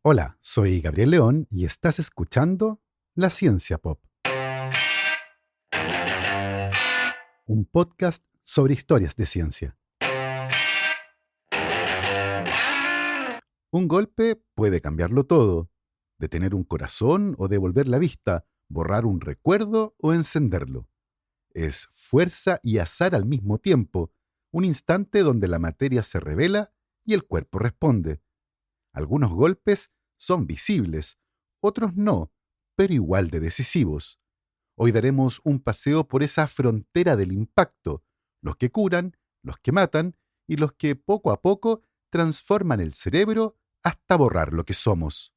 Hola, soy Gabriel León y estás escuchando La Ciencia Pop, un podcast sobre historias de ciencia. Un golpe puede cambiarlo todo, detener un corazón o devolver la vista, borrar un recuerdo o encenderlo. Es fuerza y azar al mismo tiempo, un instante donde la materia se revela y el cuerpo responde. Algunos golpes son visibles, otros no, pero igual de decisivos. Hoy daremos un paseo por esa frontera del impacto, los que curan, los que matan y los que poco a poco transforman el cerebro hasta borrar lo que somos.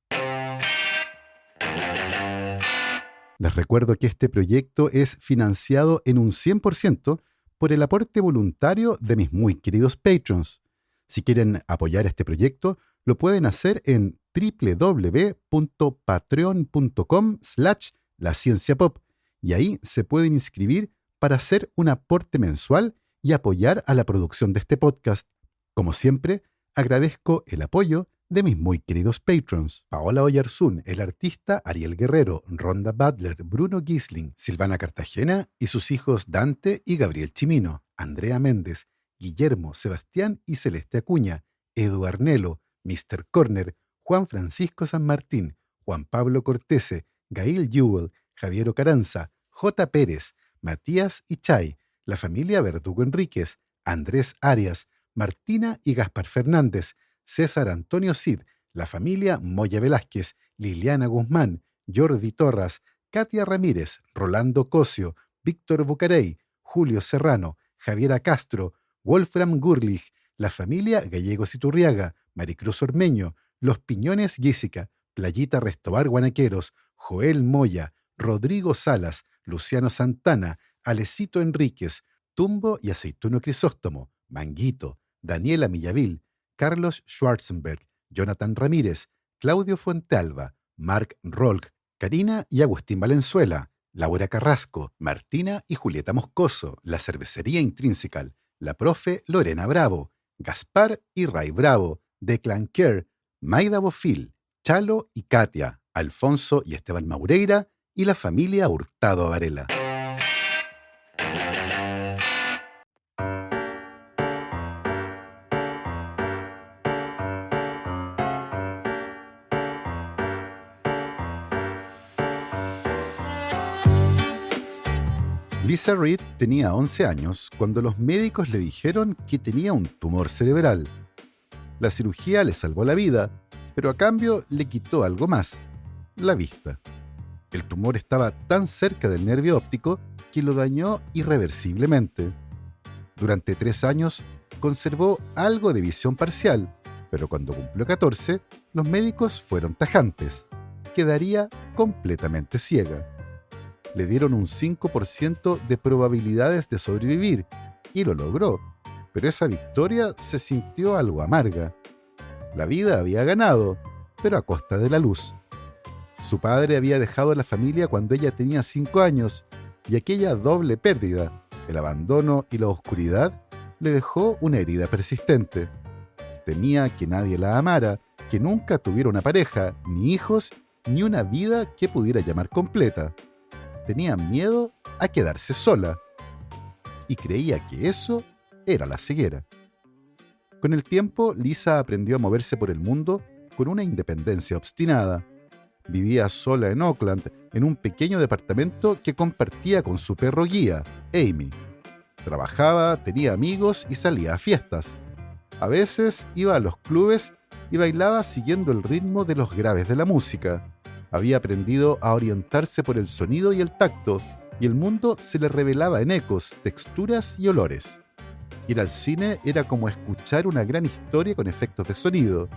Les recuerdo que este proyecto es financiado en un 100% por el aporte voluntario de mis muy queridos patrons. Si quieren apoyar este proyecto, lo pueden hacer en www.patreon.com/lascienciapop y ahí se pueden inscribir para hacer un aporte mensual y apoyar a la producción de este podcast. Como siempre, agradezco el apoyo de mis muy queridos patrons: Paola Oyarzún, el artista Ariel Guerrero, Rhonda Butler, Bruno Gisling, Silvana Cartagena y sus hijos Dante y Gabriel Chimino, Andrea Méndez, Guillermo, Sebastián y Celeste Acuña, Edu Arnelo, Mr. Corner, Juan Francisco San Martín, Juan Pablo Cortese, Gail Jewell, Javier Ocaranza, J. Pérez, Matías y Chay, la familia Verdugo Enríquez, Andrés Arias, Martina y Gaspar Fernández, César Antonio Cid, la familia Moya Velázquez, Liliana Guzmán, Jordi Torras, Katia Ramírez, Rolando Cosio, Víctor Bucarey, Julio Serrano, Javiera Castro, Wolfram Gurlich, la familia Gallegos Iturriaga, Maricruz Ormeño, Los Piñones Guísica, Playita Restobar Guanaqueros, Joel Moya, Rodrigo Salas, Luciano Santana, Alecito Enríquez, Tumbo y Aceituno Crisóstomo, Manguito, Daniela Millavil, Carlos Schwarzenberg, Jonathan Ramírez, Claudio Fuentealba, Mark Rolk, Karina y Agustín Valenzuela, Laura Carrasco, Martina y Julieta Moscoso, la Cervecería Intrinsical, la profe Lorena Bravo, Gaspar y Ray Bravo, Declan Kerr, Maida Bofil, Chalo y Katia, Alfonso y Esteban Maureira y la familia Hurtado Varela. Lisa Reed tenía 11 años cuando los médicos le dijeron que tenía un tumor cerebral. La cirugía le salvó la vida, pero a cambio le quitó algo más: la vista. El tumor estaba tan cerca del nervio óptico que lo dañó irreversiblemente. Durante 3 años conservó algo de visión parcial, pero cuando cumplió 14, los médicos fueron tajantes: quedaría completamente ciega. Le dieron un 5% de probabilidades de sobrevivir y lo logró, pero esa victoria se sintió algo amarga. La vida había ganado, pero a costa de la luz. Su padre había dejado a la familia cuando ella tenía 5 años y aquella doble pérdida, el abandono y la oscuridad, le dejó una herida persistente. Temía que nadie la amara, que nunca tuviera una pareja, ni hijos, ni una vida que pudiera llamar completa. Tenía miedo a quedarse sola y creía que eso era la ceguera. Con el tiempo, Lisa aprendió a moverse por el mundo con una independencia obstinada. Vivía sola en Oakland, en un pequeño departamento que compartía con su perro guía, Amy. Trabajaba, tenía amigos y salía a fiestas. A veces iba a los clubes y bailaba siguiendo el ritmo de los graves de la música. Había aprendido a orientarse por el sonido y el tacto, y el mundo se le revelaba en ecos, texturas y olores. Ir al cine era como escuchar una gran historia con efectos de sonido.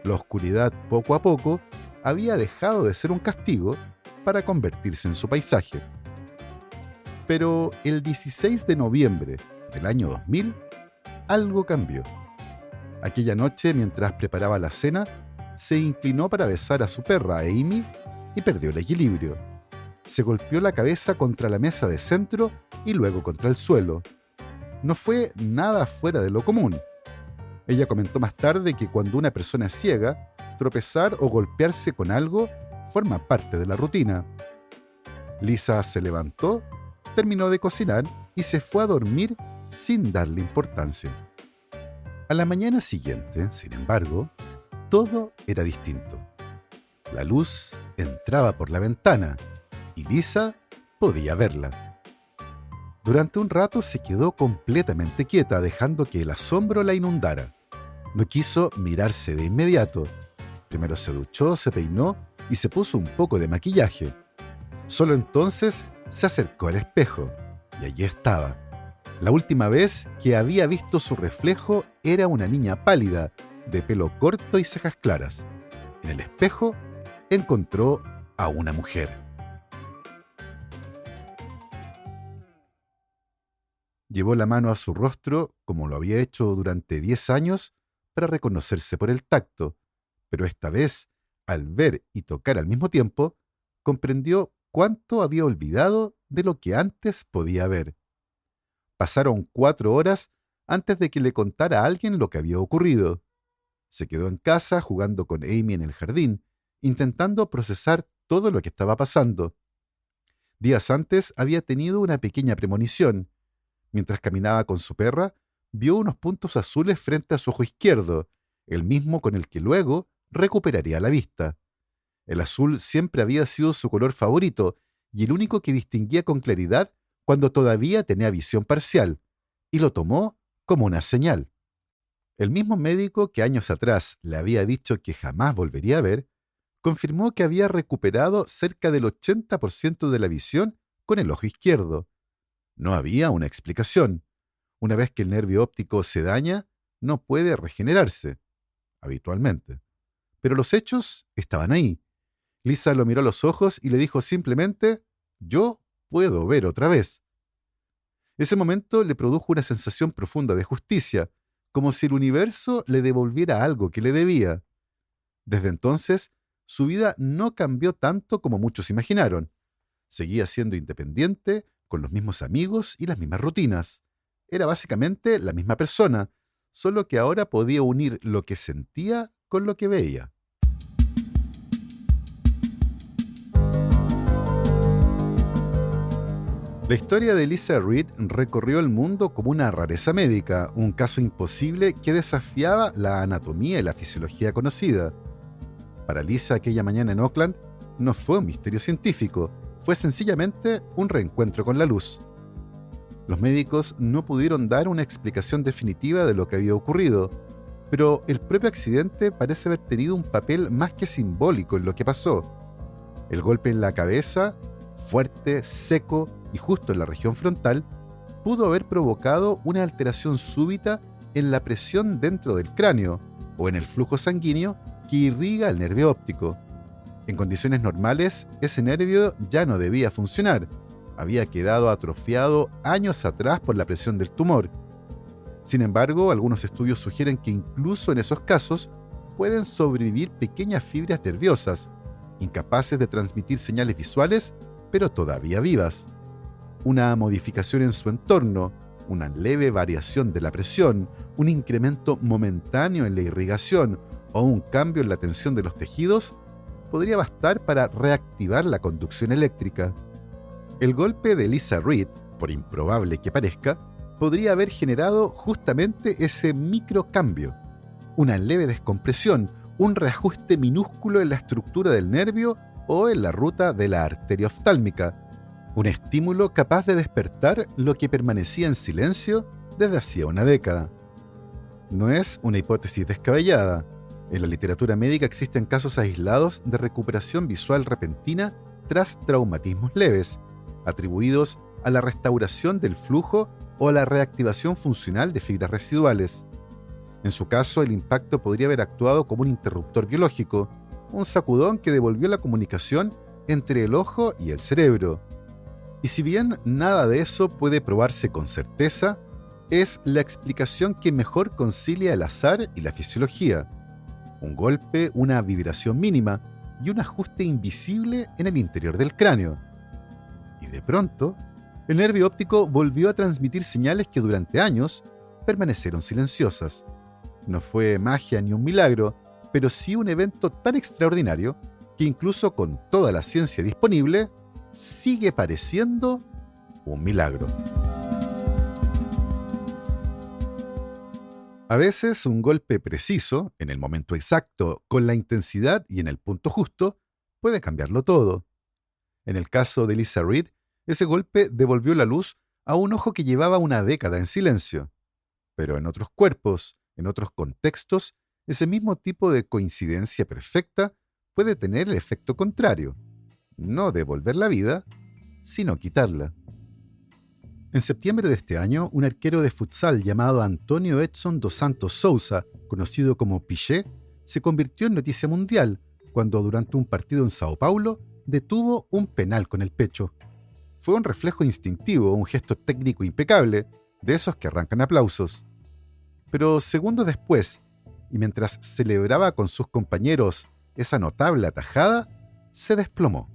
La oscuridad, poco a poco, había dejado de ser un castigo para convertirse en su paisaje. Pero el 16 de noviembre del año 2000, algo cambió. Aquella noche, mientras preparaba la cena, se inclinó para besar a su perra, Amy, y perdió el equilibrio. Se golpeó la cabeza contra la mesa de centro y luego contra el suelo. No fue nada fuera de lo común. Ella comentó más tarde que cuando una persona es ciega, tropezar o golpearse con algo forma parte de la rutina. Lisa se levantó, terminó de cocinar y se fue a dormir sin darle importancia. A la mañana siguiente, sin embargo, todo era distinto. La luz entraba por la ventana y Lisa podía verla. Durante un rato se quedó completamente quieta, dejando que el asombro la inundara. No quiso mirarse de inmediato. Primero se duchó, se peinó y se puso un poco de maquillaje. Solo entonces se acercó al espejo y allí estaba. La última vez que había visto su reflejo era una niña pálida, de pelo corto y cejas claras. En el espejo encontró a una mujer. Llevó la mano a su rostro, como lo había hecho durante 10 años, para reconocerse por el tacto, pero esta vez, al ver y tocar al mismo tiempo, comprendió cuánto había olvidado de lo que antes podía ver. Pasaron 4 horas antes de que le contara a alguien lo que había ocurrido. Se quedó en casa jugando con Amy en el jardín, intentando procesar todo lo que estaba pasando. Días antes había tenido una pequeña premonición. Mientras caminaba con su perra, vio unos puntos azules frente a su ojo izquierdo, el mismo con el que luego recuperaría la vista. El azul siempre había sido su color favorito y el único que distinguía con claridad cuando todavía tenía visión parcial, y lo tomó como una señal. El mismo médico que años atrás le había dicho que jamás volvería a ver, confirmó que había recuperado cerca del 80% de la visión con el ojo izquierdo. No había una explicación. Una vez que el nervio óptico se daña, no puede regenerarse, habitualmente. Pero los hechos estaban ahí. Lisa lo miró a los ojos y le dijo simplemente: «Yo puedo ver otra vez». Ese momento le produjo una sensación profunda de justicia, como si el universo le devolviera algo que le debía. Desde entonces, su vida no cambió tanto como muchos imaginaron. Seguía siendo independiente, con los mismos amigos y las mismas rutinas. Era básicamente la misma persona, solo que ahora podía unir lo que sentía con lo que veía. La historia de Lisa Reed recorrió el mundo como una rareza médica, un caso imposible que desafiaba la anatomía y la fisiología conocida. Para Lisa, aquella mañana en Oakland no fue un misterio científico, fue sencillamente un reencuentro con la luz. Los médicos no pudieron dar una explicación definitiva de lo que había ocurrido, pero el propio accidente parece haber tenido un papel más que simbólico en lo que pasó. El golpe en la cabeza, fuerte, seco y justo en la región frontal, pudo haber provocado una alteración súbita en la presión dentro del cráneo o en el flujo sanguíneo que irriga el nervio óptico. En condiciones normales, ese nervio ya no debía funcionar. Había quedado atrofiado años atrás por la presión del tumor. Sin embargo, algunos estudios sugieren que incluso en esos casos pueden sobrevivir pequeñas fibras nerviosas, incapaces de transmitir señales visuales, pero todavía vivas. Una modificación en su entorno, una leve variación de la presión, un incremento momentáneo en la irrigación o un cambio en la tensión de los tejidos podría bastar para reactivar la conducción eléctrica. El golpe de Lisa Reed, por improbable que parezca, podría haber generado justamente ese microcambio, una leve descompresión, un reajuste minúsculo en la estructura del nervio o en la ruta de la arteria oftálmica, un estímulo capaz de despertar lo que permanecía en silencio desde hacía una década. No es una hipótesis descabellada. En la literatura médica existen casos aislados de recuperación visual repentina tras traumatismos leves, atribuidos a la restauración del flujo o a la reactivación funcional de fibras residuales. En su caso, el impacto podría haber actuado como un interruptor biológico, un sacudón que devolvió la comunicación entre el ojo y el cerebro. Y si bien nada de eso puede probarse con certeza, es la explicación que mejor concilia el azar y la fisiología. Un golpe, una vibración mínima y un ajuste invisible en el interior del cráneo. Y de pronto, el nervio óptico volvió a transmitir señales que durante años permanecieron silenciosas. No fue magia ni un milagro, pero sí un evento tan extraordinario que incluso con toda la ciencia disponible, sigue pareciendo un milagro. A veces un golpe preciso, en el momento exacto, con la intensidad y en el punto justo, puede cambiarlo todo. En el caso de Lisa Reed, ese golpe devolvió la luz a un ojo que llevaba una década en silencio. Pero en otros cuerpos, en otros contextos, ese mismo tipo de coincidencia perfecta puede tener el efecto contrario, no devolver la vida, sino quitarla. En septiembre de este año, un arquero de futsal llamado Antonio Edson dos Santos Sousa, conocido como Piché, se convirtió en noticia mundial cuando durante un partido en Sao Paulo detuvo un penal con el pecho. Fue un reflejo instintivo, un gesto técnico impecable, de esos que arrancan aplausos. Pero segundos después, y mientras celebraba con sus compañeros esa notable atajada, se desplomó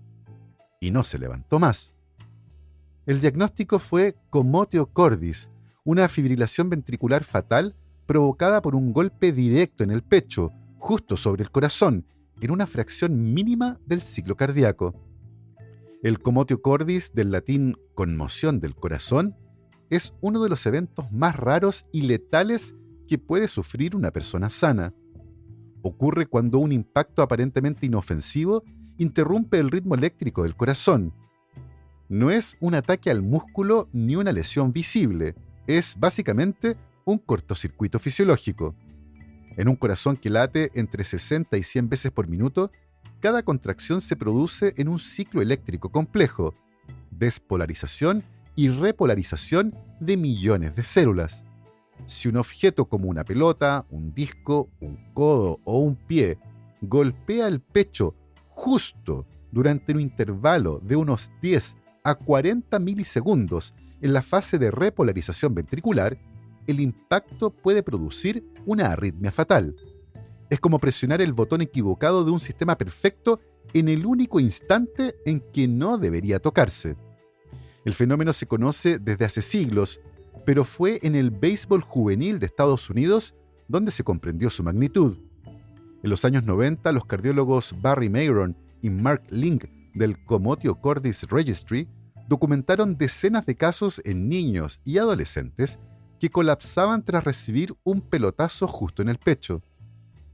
y no se levantó más. El diagnóstico fue comotio cordis, una fibrilación ventricular fatal provocada por un golpe directo en el pecho, justo sobre el corazón, en una fracción mínima del ciclo cardíaco. El comotio cordis, del latín conmoción del corazón, es uno de los eventos más raros y letales que puede sufrir una persona sana. Ocurre cuando un impacto aparentemente inofensivo interrumpe el ritmo eléctrico del corazón. No es un ataque al músculo ni una lesión visible, es básicamente un cortocircuito fisiológico. En un corazón que late entre 60 y 100 veces por minuto, cada contracción se produce en un ciclo eléctrico complejo, despolarización y repolarización de millones de células. Si un objeto como una pelota, un disco, un codo o un pie golpea el pecho justo durante un intervalo de unos 10 a 40 milisegundos en la fase de repolarización ventricular, el impacto puede producir una arritmia fatal. Es como presionar el botón equivocado de un sistema perfecto en el único instante en que no debería tocarse. El fenómeno se conoce desde hace siglos, pero fue en el béisbol juvenil de Estados Unidos donde se comprendió su magnitud. En los años 90, los cardiólogos Barry Mayron y Mark Link del Comotio Cordis Registry documentaron decenas de casos en niños y adolescentes que colapsaban tras recibir un pelotazo justo en el pecho.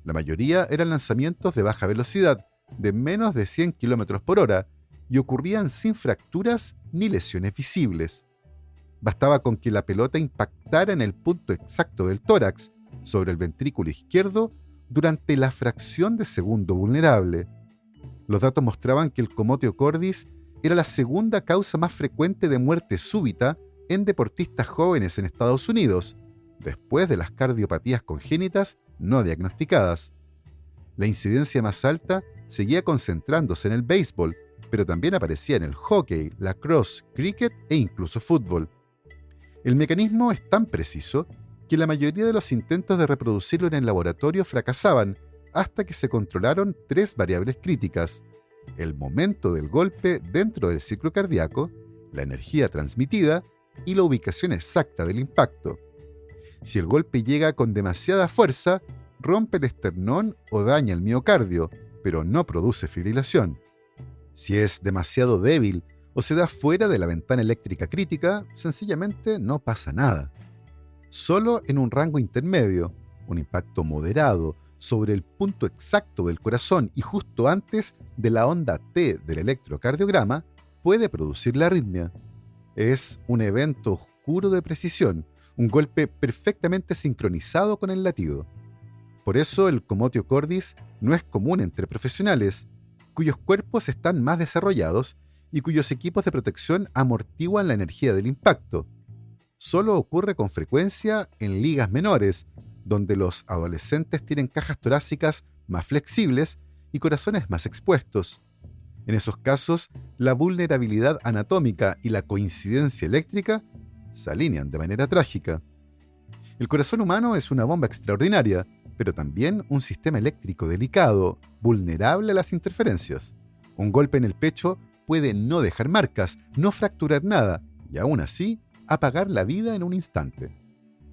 La mayoría eran lanzamientos de baja velocidad, de menos de 100 km por hora, y ocurrían sin fracturas ni lesiones visibles. Bastaba con que la pelota impactara en el punto exacto del tórax, sobre el ventrículo izquierdo, durante la fracción de segundo vulnerable. Los datos mostraban que el comotio cordis era la segunda causa más frecuente de muerte súbita en deportistas jóvenes en Estados Unidos, después de las cardiopatías congénitas no diagnosticadas. La incidencia más alta seguía concentrándose en el béisbol, pero también aparecía en el hockey, lacrosse, cricket e incluso fútbol. El mecanismo es tan preciso que la mayoría de los intentos de reproducirlo en el laboratorio fracasaban hasta que se controlaron 3 variables críticas: el momento del golpe dentro del ciclo cardíaco, la energía transmitida y la ubicación exacta del impacto. Si el golpe llega con demasiada fuerza, rompe el esternón o daña el miocardio, pero no produce fibrilación. Si es demasiado débil o se da fuera de la ventana eléctrica crítica, sencillamente no pasa nada. Solo en un rango intermedio, un impacto moderado sobre el punto exacto del corazón y justo antes de la onda T del electrocardiograma, puede producir la arritmia. Es un evento oscuro de precisión, un golpe perfectamente sincronizado con el latido. Por eso el comotio cordis no es común entre profesionales, cuyos cuerpos están más desarrollados y cuyos equipos de protección amortiguan la energía del impacto. Solo ocurre con frecuencia en ligas menores, donde los adolescentes tienen cajas torácicas más flexibles y corazones más expuestos. En esos casos, la vulnerabilidad anatómica y la coincidencia eléctrica se alinean de manera trágica. El corazón humano es una bomba extraordinaria, pero también un sistema eléctrico delicado, vulnerable a las interferencias. Un golpe en el pecho puede no dejar marcas, no fracturar nada, y aún así, apagar la vida en un instante.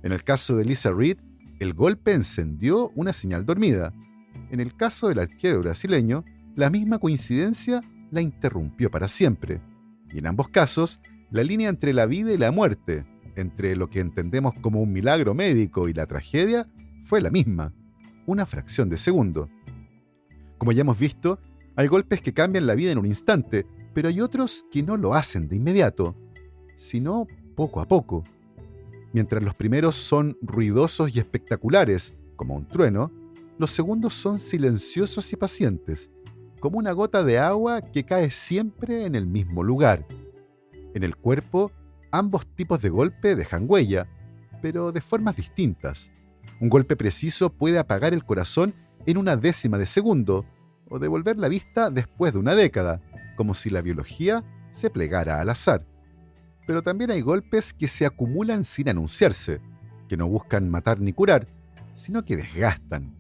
En el caso de Lisa Reed, el golpe encendió una señal dormida. En el caso del arquero brasileño, la misma coincidencia la interrumpió para siempre. Y en ambos casos, la línea entre la vida y la muerte, entre lo que entendemos como un milagro médico y la tragedia, fue la misma, una fracción de segundo. Como ya hemos visto, hay golpes que cambian la vida en un instante, pero hay otros que no lo hacen de inmediato, sino poco a poco. Mientras los primeros son ruidosos y espectaculares, como un trueno, los segundos son silenciosos y pacientes, como una gota de agua que cae siempre en el mismo lugar. En el cuerpo, ambos tipos de golpe dejan huella, pero de formas distintas. Un golpe preciso puede apagar el corazón en una décima de segundo, o devolver la vista después de una década, como si la biología se plegara al azar. Pero también hay golpes que se acumulan sin anunciarse, que no buscan matar ni curar, sino que desgastan.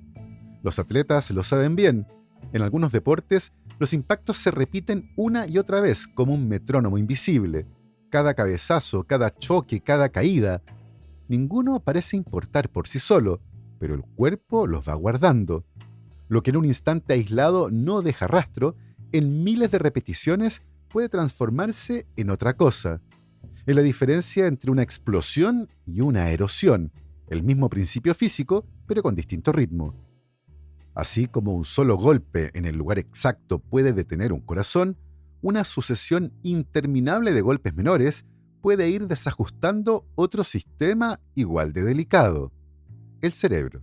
Los atletas lo saben bien. En algunos deportes, los impactos se repiten una y otra vez como un metrónomo invisible. Cada cabezazo, cada choque, cada caída. Ninguno parece importar por sí solo, pero el cuerpo los va guardando. Lo que en un instante aislado no deja rastro, en miles de repeticiones puede transformarse en otra cosa. Es la diferencia entre una explosión y una erosión, el mismo principio físico, pero con distinto ritmo. Así como un solo golpe en el lugar exacto puede detener un corazón, una sucesión interminable de golpes menores puede ir desajustando otro sistema igual de delicado: el cerebro.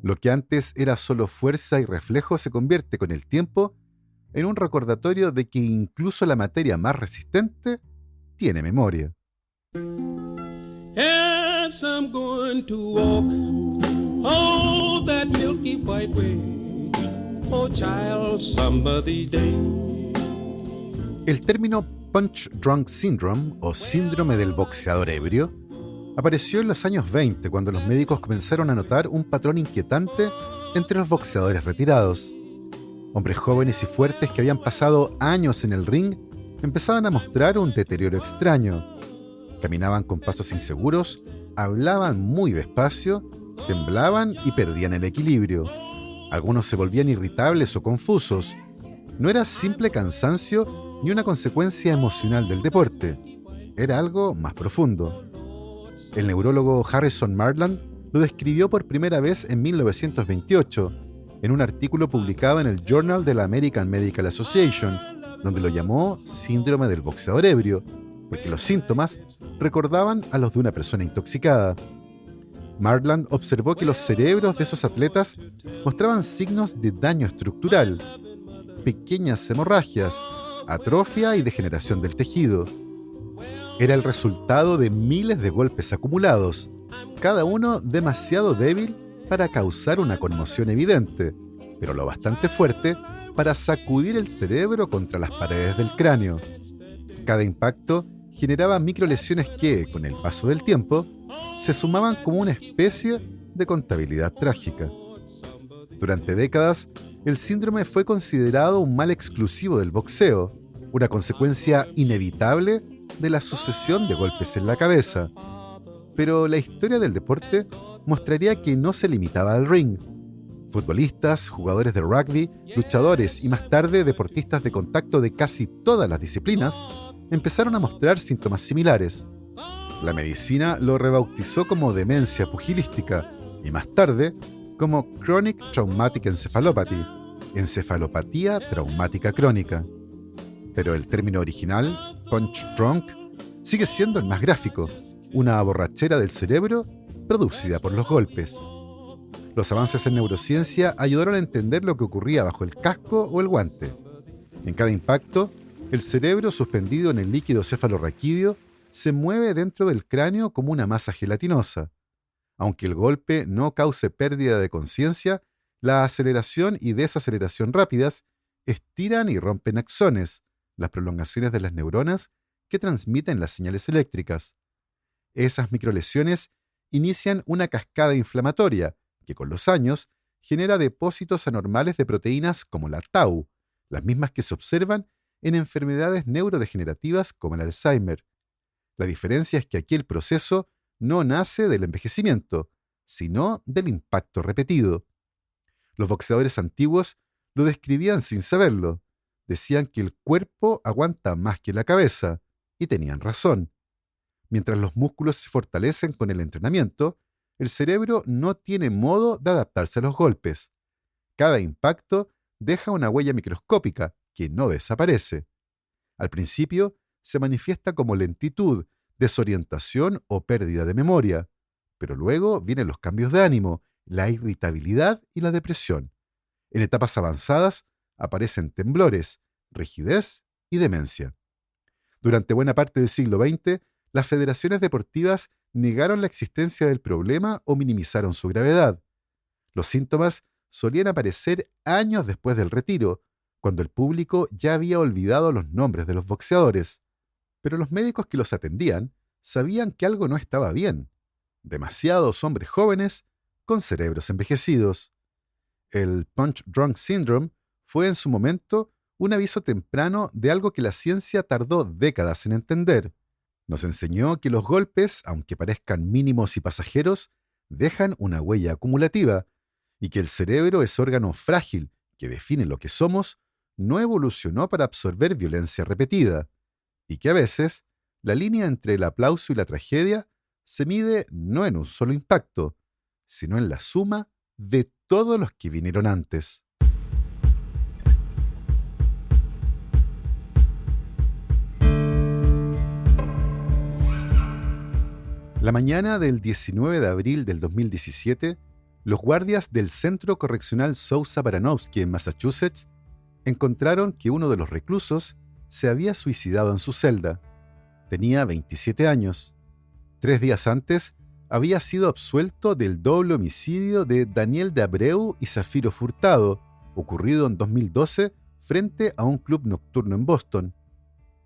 Lo que antes era solo fuerza y reflejo se convierte con el tiempo en un recordatorio de que incluso la materia más resistente tiene memoria. Yes, I'm going to walk, oh, that milky white way, oh, child, somebody's day. El término Punch Drunk Syndrome, o síndrome del boxeador ebrio, apareció en los años 20 cuando los médicos comenzaron a notar un patrón inquietante entre los boxeadores retirados. Hombres jóvenes y fuertes que habían pasado años en el ring empezaban a mostrar un deterioro extraño. Caminaban con pasos inseguros, hablaban muy despacio, temblaban y perdían el equilibrio. Algunos se volvían irritables o confusos. No era simple cansancio ni una consecuencia emocional del deporte. Era algo más profundo. El neurólogo Harrison Marland lo describió por primera vez en 1928, en un artículo publicado en el Journal de la American Medical Association, donde lo llamó síndrome del boxeador ebrio, porque los síntomas recordaban a los de una persona intoxicada. Marland observó que los cerebros de esos atletas mostraban signos de daño estructural, pequeñas hemorragias, atrofia y degeneración del tejido. Era el resultado de miles de golpes acumulados, cada uno demasiado débil para causar una conmoción evidente, pero lo bastante fuerte para sacudir el cerebro contra las paredes del cráneo. Cada impacto generaba microlesiones que, con el paso del tiempo, se sumaban como una especie de contabilidad trágica. Durante décadas, el síndrome fue considerado un mal exclusivo del boxeo, una consecuencia inevitable de la sucesión de golpes en la cabeza. Pero la historia del deporte mostraría que no se limitaba al ring. Futbolistas, jugadores de rugby, luchadores y más tarde deportistas de contacto de casi todas las disciplinas empezaron a mostrar síntomas similares. La medicina lo rebautizó como demencia pugilística y más tarde como Chronic Traumatic Encephalopathy, encefalopatía traumática crónica. Pero el término original, Punch Drunk, sigue siendo el más gráfico, una borrachera del cerebro producida por los golpes. Los avances en neurociencia ayudaron a entender lo que ocurría bajo el casco o el guante. En cada impacto, el cerebro suspendido en el líquido cefalorraquídeo se mueve dentro del cráneo como una masa gelatinosa. Aunque el golpe no cause pérdida de conciencia, la aceleración y desaceleración rápidas estiran y rompen axones, las prolongaciones de las neuronas que transmiten las señales eléctricas. Esas microlesiones inician una cascada inflamatoria que con los años genera depósitos anormales de proteínas como la tau, las mismas que se observan en enfermedades neurodegenerativas como el Alzheimer. La diferencia es que aquí el proceso no nace del envejecimiento, sino del impacto repetido. Los boxeadores antiguos lo describían sin saberlo. Decían que el cuerpo aguanta más que la cabeza, y tenían razón. Mientras los músculos se fortalecen con el entrenamiento, el cerebro no tiene modo de adaptarse a los golpes. Cada impacto deja una huella microscópica que no desaparece. Al principio se manifiesta como lentitud, desorientación o pérdida de memoria, pero luego vienen los cambios de ánimo, la irritabilidad y la depresión. En etapas avanzadas aparecen temblores, rigidez y demencia. Durante buena parte del siglo XX, las federaciones deportivas negaron la existencia del problema o minimizaron su gravedad. Los síntomas solían aparecer años después del retiro, cuando el público ya había olvidado los nombres de los boxeadores. Pero los médicos que los atendían sabían que algo no estaba bien. Demasiados hombres jóvenes con cerebros envejecidos. El Punch Drunk Syndrome fue en su momento un aviso temprano de algo que la ciencia tardó décadas en entender. Nos enseñó que los golpes, aunque parezcan mínimos y pasajeros, dejan una huella acumulativa, y que el cerebro es órgano frágil que define lo que somos, no evolucionó para absorber violencia repetida, y que a veces la línea entre el aplauso y la tragedia se mide no en un solo impacto, sino en la suma de todos los que vinieron antes. La mañana del 19 de abril del 2017, los guardias del Centro Correccional Sousa Baranowski en Massachusetts encontraron que uno de los reclusos se había suicidado en su celda. Tenía 27 años. 3 días antes, había sido absuelto del doble homicidio de Daniel de Abreu y Zafiro Furtado, ocurrido en 2012 frente a un club nocturno en Boston.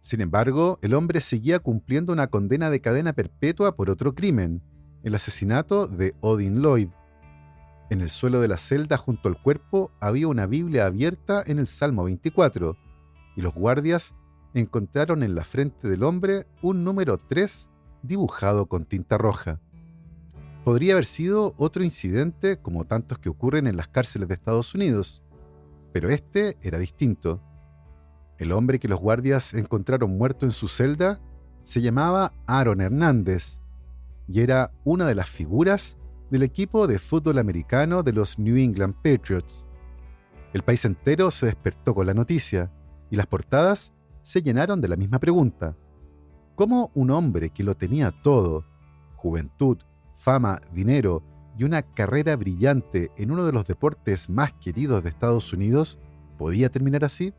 Sin embargo, el hombre seguía cumpliendo una condena de cadena perpetua por otro crimen, el asesinato de Odin Lloyd. En el suelo de la celda junto al cuerpo había una Biblia abierta en el Salmo 24, y los guardias encontraron en la frente del hombre un número 3 dibujado con tinta roja. Podría haber sido otro incidente como tantos que ocurren en las cárceles de Estados Unidos, pero este era distinto. El hombre que los guardias encontraron muerto en su celda se llamaba Aaron Hernández y era una de las figuras del equipo de fútbol americano de los New England Patriots. El país entero se despertó con la noticia y las portadas se llenaron de la misma pregunta. ¿Cómo un hombre que lo tenía todo, juventud, fama, dinero y una carrera brillante en uno de los deportes más queridos de Estados Unidos, podía terminar así?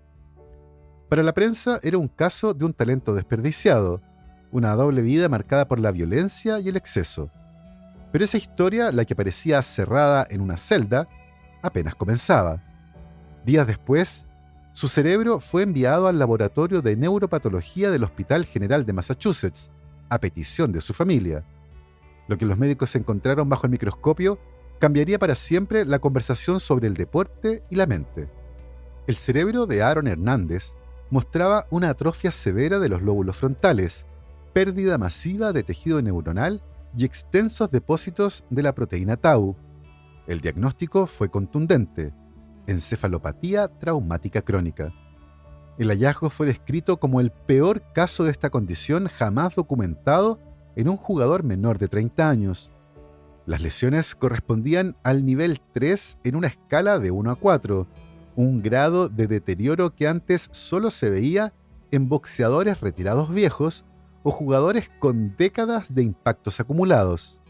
Para la prensa era un caso de un talento desperdiciado, una doble vida marcada por la violencia y el exceso. Pero esa historia, la que parecía cerrada en una celda, apenas comenzaba. Días después, su cerebro fue enviado al laboratorio de neuropatología del Hospital General de Massachusetts, a petición de su familia. Lo que los médicos encontraron bajo el microscopio cambiaría para siempre la conversación sobre el deporte y la mente. El cerebro de Aaron Hernández mostraba una atrofia severa de los lóbulos frontales, pérdida masiva de tejido neuronal y extensos depósitos de la proteína tau. El diagnóstico fue contundente: encefalopatía traumática crónica. El hallazgo fue descrito como el peor caso de esta condición jamás documentado en un jugador menor de 30 años. Las lesiones correspondían al nivel 3 en una escala de 1 a 4, un grado de deterioro que antes solo se veía en boxeadores retirados viejos o jugadores con décadas de impactos acumulados.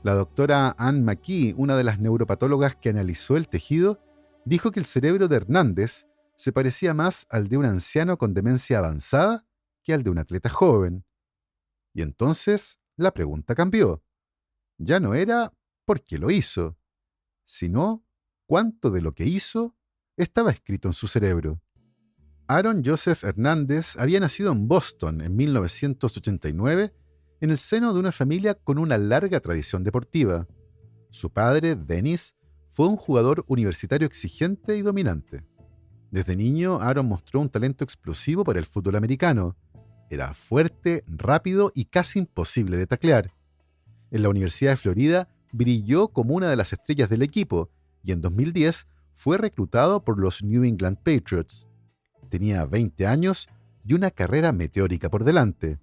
La doctora Ann McKee, una de las neuropatólogas que analizó el tejido, dijo que el cerebro de Hernández se parecía más al de un anciano con demencia avanzada que al de un atleta joven. Y entonces la pregunta cambió. Ya no era por qué lo hizo, sino cuánto de lo que hizo estaba escrito en su cerebro. Aaron Joseph Hernández había nacido en Boston en 1989 en el seno de una familia con una larga tradición deportiva. Su padre, Dennis, fue un jugador universitario exigente y dominante. Desde niño, Aaron mostró un talento explosivo para el fútbol americano. Era fuerte, rápido y casi imposible de taclear. En la Universidad de Florida brilló como una de las estrellas del equipo y en 2010 fue reclutado por los New England Patriots. Tenía 20 años y una carrera meteórica por delante.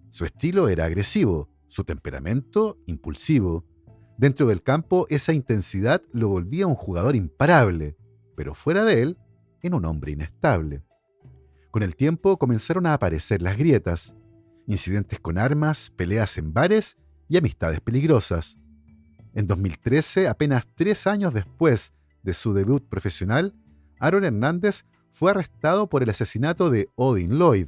Su estilo era agresivo, su temperamento impulsivo. Dentro del campo, esa intensidad lo volvía un jugador imparable, pero fuera de él, en un hombre inestable. Con el tiempo comenzaron a aparecer las grietas, incidentes con armas, peleas en bares y amistades peligrosas. En 2013, apenas 3 años después de su debut profesional, Aaron Hernández fue arrestado por el asesinato de Odin Lloyd.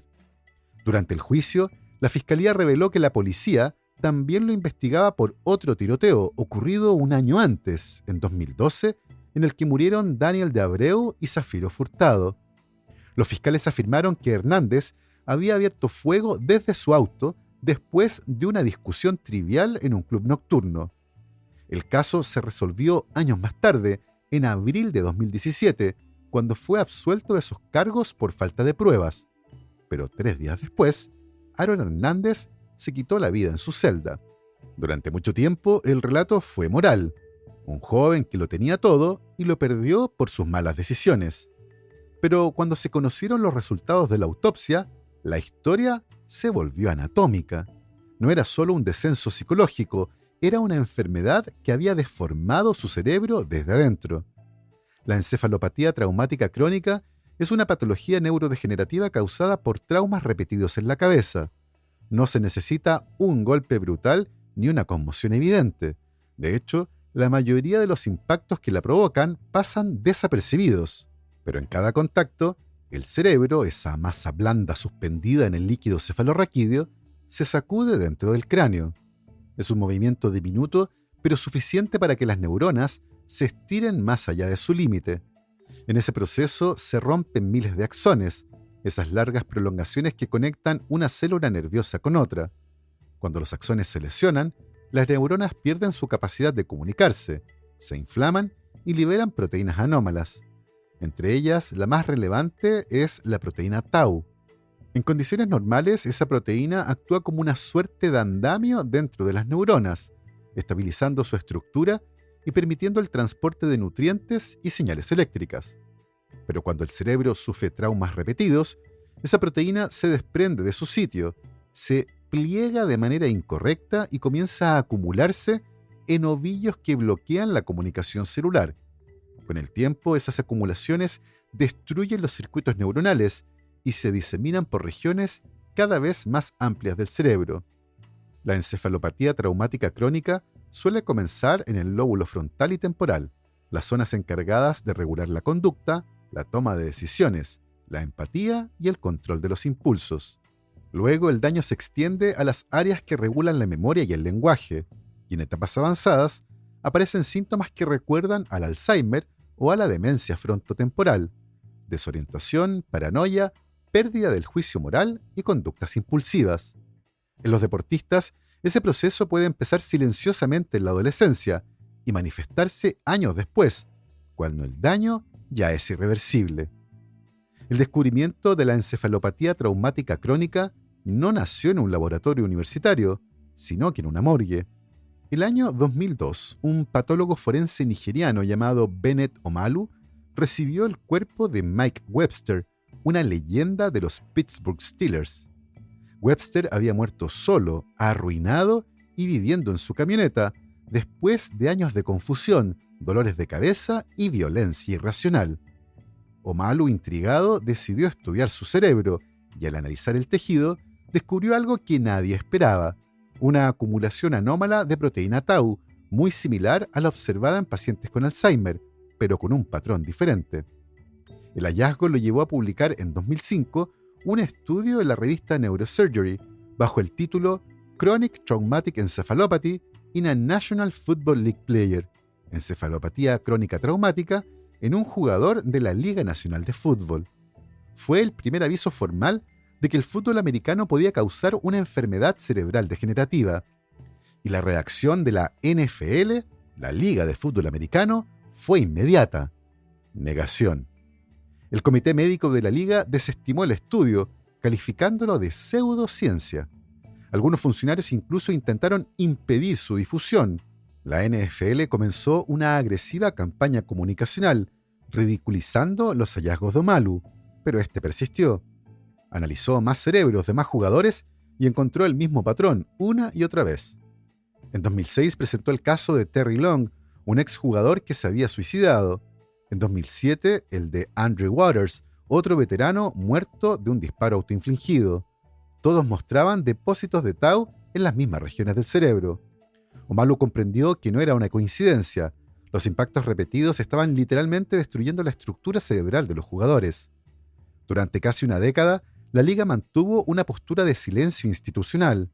Durante el juicio, la fiscalía reveló que la policía también lo investigaba por otro tiroteo ocurrido un año antes, en 2012, en el que murieron Daniel de Abreu y Zafiro Furtado. Los fiscales afirmaron que Hernández había abierto fuego desde su auto después de una discusión trivial en un club nocturno. El caso se resolvió años más tarde, en abril de 2017, cuando fue absuelto de sus cargos por falta de pruebas. Pero 3 días después, Aaron Hernández se quitó la vida en su celda. Durante mucho tiempo, el relato fue moral. Un joven que lo tenía todo y lo perdió por sus malas decisiones. Pero cuando se conocieron los resultados de la autopsia, la historia se volvió anatómica. No era solo un descenso psicológico, era una enfermedad que había deformado su cerebro desde adentro. La encefalopatía traumática crónica es una patología neurodegenerativa causada por traumas repetidos en la cabeza. No se necesita un golpe brutal ni una conmoción evidente. De hecho, la mayoría de los impactos que la provocan pasan desapercibidos. Pero en cada contacto, el cerebro, esa masa blanda suspendida en el líquido cefalorraquídeo, se sacude dentro del cráneo. Es un movimiento diminuto, pero suficiente para que las neuronas se estiren más allá de su límite. En ese proceso se rompen miles de axones, esas largas prolongaciones que conectan una célula nerviosa con otra. Cuando los axones se lesionan, las neuronas pierden su capacidad de comunicarse, se inflaman y liberan proteínas anómalas. Entre ellas, la más relevante es la proteína tau. En condiciones normales, esa proteína actúa como una suerte de andamio dentro de las neuronas, estabilizando su estructura y permitiendo el transporte de nutrientes y señales eléctricas. Pero cuando el cerebro sufre traumas repetidos, esa proteína se desprende de su sitio, se pliega de manera incorrecta y comienza a acumularse en ovillos que bloquean la comunicación celular. Con el tiempo, esas acumulaciones destruyen los circuitos neuronales y se diseminan por regiones cada vez más amplias del cerebro. La encefalopatía traumática crónica suele comenzar en el lóbulo frontal y temporal, las zonas encargadas de regular la conducta, la toma de decisiones, la empatía y el control de los impulsos. Luego, el daño se extiende a las áreas que regulan la memoria y el lenguaje, y en etapas avanzadas aparecen síntomas que recuerdan al Alzheimer o a la demencia frontotemporal, desorientación, paranoia, pérdida del juicio moral y conductas impulsivas. En los deportistas, ese proceso puede empezar silenciosamente en la adolescencia y manifestarse años después, cuando el daño ya es irreversible. El descubrimiento de la encefalopatía traumática crónica no nació en un laboratorio universitario, sino que en una morgue. El año 2002, un patólogo forense nigeriano llamado Bennett Omalu recibió el cuerpo de Mike Webster, una leyenda de los Pittsburgh Steelers. Webster había muerto solo, arruinado y viviendo en su camioneta, después de años de confusión, dolores de cabeza y violencia irracional. Omalu, intrigado, decidió estudiar su cerebro y al analizar el tejido, descubrió algo que nadie esperaba: una acumulación anómala de proteína tau, muy similar a la observada en pacientes con Alzheimer, pero con un patrón diferente. El hallazgo lo llevó a publicar en 2005 un estudio en la revista Neurosurgery bajo el título Chronic Traumatic Encephalopathy in a National Football League Player, encefalopatía crónica traumática en un jugador de la Liga Nacional de Fútbol. Fue el primer aviso formal de que el fútbol americano podía causar una enfermedad cerebral degenerativa, y la reacción de la NFL, la Liga de Fútbol Americano, fue inmediata: negación. El comité médico de la liga desestimó el estudio, calificándolo de pseudociencia. Algunos funcionarios incluso intentaron impedir su difusión. La NFL comenzó una agresiva campaña comunicacional, ridiculizando los hallazgos de Omalu, pero este persistió. Analizó más cerebros de más jugadores y encontró el mismo patrón una y otra vez. En 2006 presentó el caso de Terry Long, un exjugador que se había suicidado. En 2007, el de Andrew Waters, otro veterano muerto de un disparo autoinfligido. Todos mostraban depósitos de tau en las mismas regiones del cerebro. Omalu comprendió que no era una coincidencia. Los impactos repetidos estaban literalmente destruyendo la estructura cerebral de los jugadores. Durante casi una década, la liga mantuvo una postura de silencio institucional.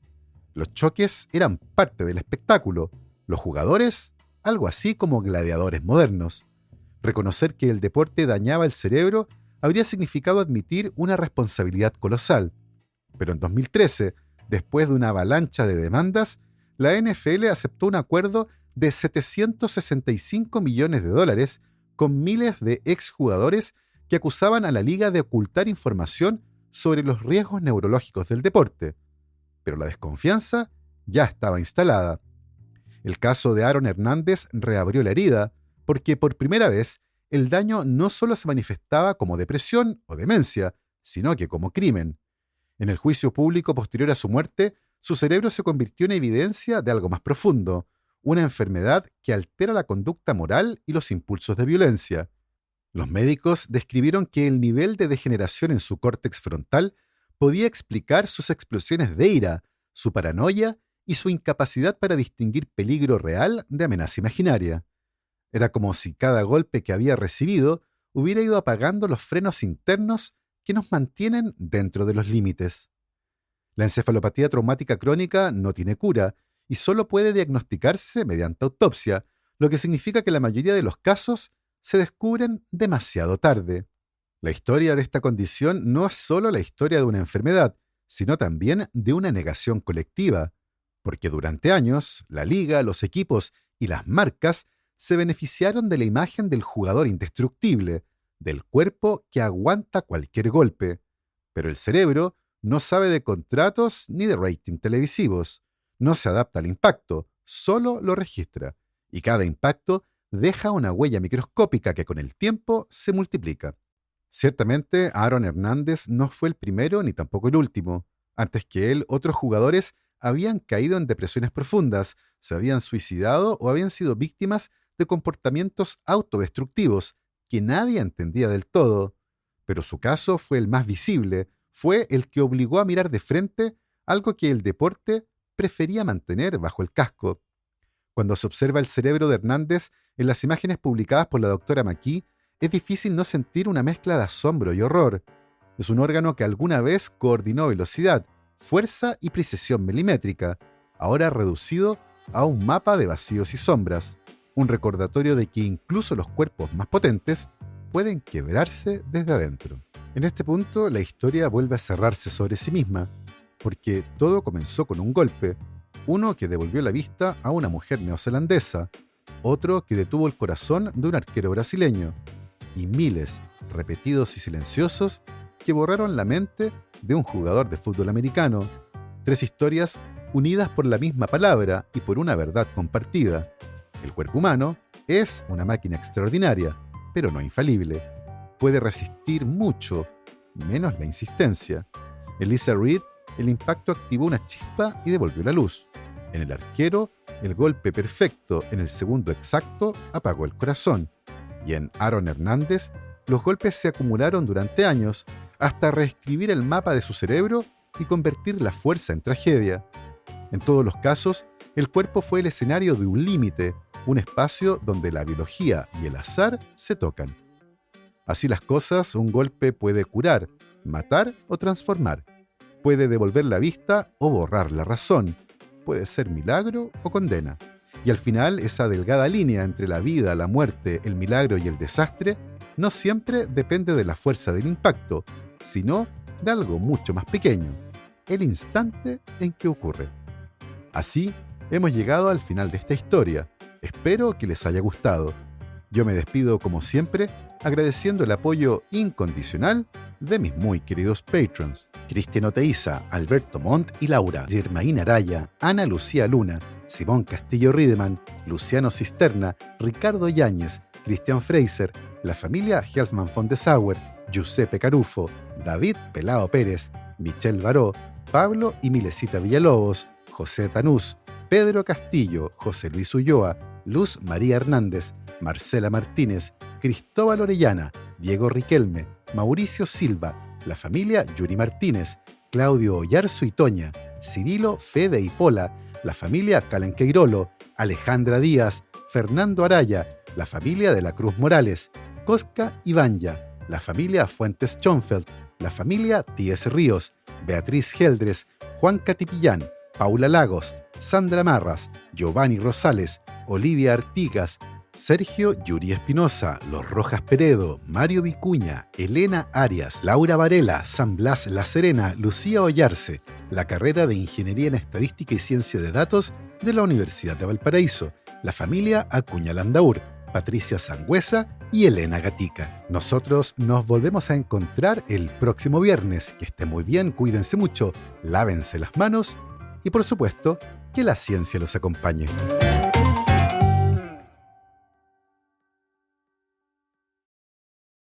Los choques eran parte del espectáculo, los jugadores, algo así como gladiadores modernos. Reconocer que el deporte dañaba el cerebro habría significado admitir una responsabilidad colosal. Pero en 2013, después de una avalancha de demandas, la NFL aceptó un acuerdo de $765 millones con miles de exjugadores que acusaban a la liga de ocultar información sobre los riesgos neurológicos del deporte. Pero la desconfianza ya estaba instalada. El caso de Aaron Hernández reabrió la herida, porque por primera vez el daño no solo se manifestaba como depresión o demencia, sino que como crimen. En el juicio público posterior a su muerte, su cerebro se convirtió en evidencia de algo más profundo, una enfermedad que altera la conducta moral y los impulsos de violencia. Los médicos describieron que el nivel de degeneración en su córtex frontal podía explicar sus explosiones de ira, su paranoia y su incapacidad para distinguir peligro real de amenaza imaginaria. Era como si cada golpe que había recibido hubiera ido apagando los frenos internos que nos mantienen dentro de los límites. La encefalopatía traumática crónica no tiene cura y solo puede diagnosticarse mediante autopsia, lo que significa que la mayoría de los casos se descubren demasiado tarde. La historia de esta condición no es solo la historia de una enfermedad, sino también de una negación colectiva, porque durante años la liga, los equipos y las marcas se beneficiaron de la imagen del jugador indestructible, del cuerpo que aguanta cualquier golpe. Pero el cerebro no sabe de contratos ni de rating televisivos. No se adapta al impacto, solo lo registra. Y cada impacto deja una huella microscópica que con el tiempo se multiplica. Ciertamente, Aaron Hernández no fue el primero ni tampoco el último. Antes que él, otros jugadores habían caído en depresiones profundas, se habían suicidado o habían sido víctimas de comportamientos autodestructivos que nadie entendía del todo. Pero su caso fue el más visible, fue el que obligó a mirar de frente algo que el deporte prefería mantener bajo el casco. Cuando se observa el cerebro de Hernández en las imágenes publicadas por la doctora McKee, es difícil no sentir una mezcla de asombro y horror. Es un órgano que alguna vez coordinó velocidad, fuerza y precisión milimétrica, ahora reducido a un mapa de vacíos y sombras, un recordatorio de que incluso los cuerpos más potentes pueden quebrarse desde adentro. En este punto, la historia vuelve a cerrarse sobre sí misma, porque todo comenzó con un golpe, uno que devolvió la vista a una mujer neozelandesa, otro que detuvo el corazón de un arquero brasileño, y miles, repetidos y silenciosos, que borraron la mente de un jugador de fútbol americano. 3 historias unidas por la misma palabra y por una verdad compartida. El cuerpo humano es una máquina extraordinaria, pero no infalible. Puede resistir mucho, menos la insistencia. En Lisa Reed, el impacto activó una chispa y devolvió la luz. En el arquero, el golpe perfecto en el segundo exacto apagó el corazón. Y en Aaron Hernández, los golpes se acumularon durante años hasta reescribir el mapa de su cerebro y convertir la fuerza en tragedia. En todos los casos, el cuerpo fue el escenario de un límite, un espacio donde la biología y el azar se tocan. Así las cosas, un golpe puede curar, matar o transformar. Puede devolver la vista o borrar la razón. Puede ser milagro o condena. Y al final, esa delgada línea entre la vida, la muerte, el milagro y el desastre no siempre depende de la fuerza del impacto, sino de algo mucho más pequeño, el instante en que ocurre. Así, hemos llegado al final de esta historia. Espero que les haya gustado. Yo me despido, como siempre, agradeciendo el apoyo incondicional de mis muy queridos patrons: Cristian Oteiza, Alberto Montt y Laura, Germaín Araya, Ana Lucía Luna, Simón Castillo Riedemann, Luciano Cisterna, Ricardo Yáñez, Christian Fraser, la familia Helfman von de Sauer, Giuseppe Carufo, David Pelao Pérez, Michelle Baró, Pablo y Milesita Villalobos, José Tanús, Pedro Castillo, José Luis Ulloa, Luz María Hernández, Marcela Martínez, Cristóbal Orellana, Diego Riquelme, Mauricio Silva, la familia Yuri Martínez, Claudio Oyarzo y Toña, Cirilo Fede y Pola, la familia Calenqueirolo, Alejandra Díaz, Fernando Araya, la familia de la Cruz Morales, Cosca y Banja, la familia Fuentes Schonfeld, la familia Tíez Ríos, Beatriz Geldres, Juan Catipillán, Paula Lagos, Sandra Marras, Giovanni Rosales, Olivia Artigas, Sergio Yuri Espinosa, Los Rojas Peredo, Mario Vicuña, Elena Arias, Laura Varela, San Blas La Serena, Lucía Ollarse, la carrera de Ingeniería en Estadística y Ciencia de Datos de la Universidad de Valparaíso, la familia Acuña Landaur, Patricia Sangüesa y Elena Gatica. Nosotros nos volvemos a encontrar el próximo viernes. Que esté muy bien, cuídense mucho, lávense las manos y por supuesto, que la ciencia los acompañe.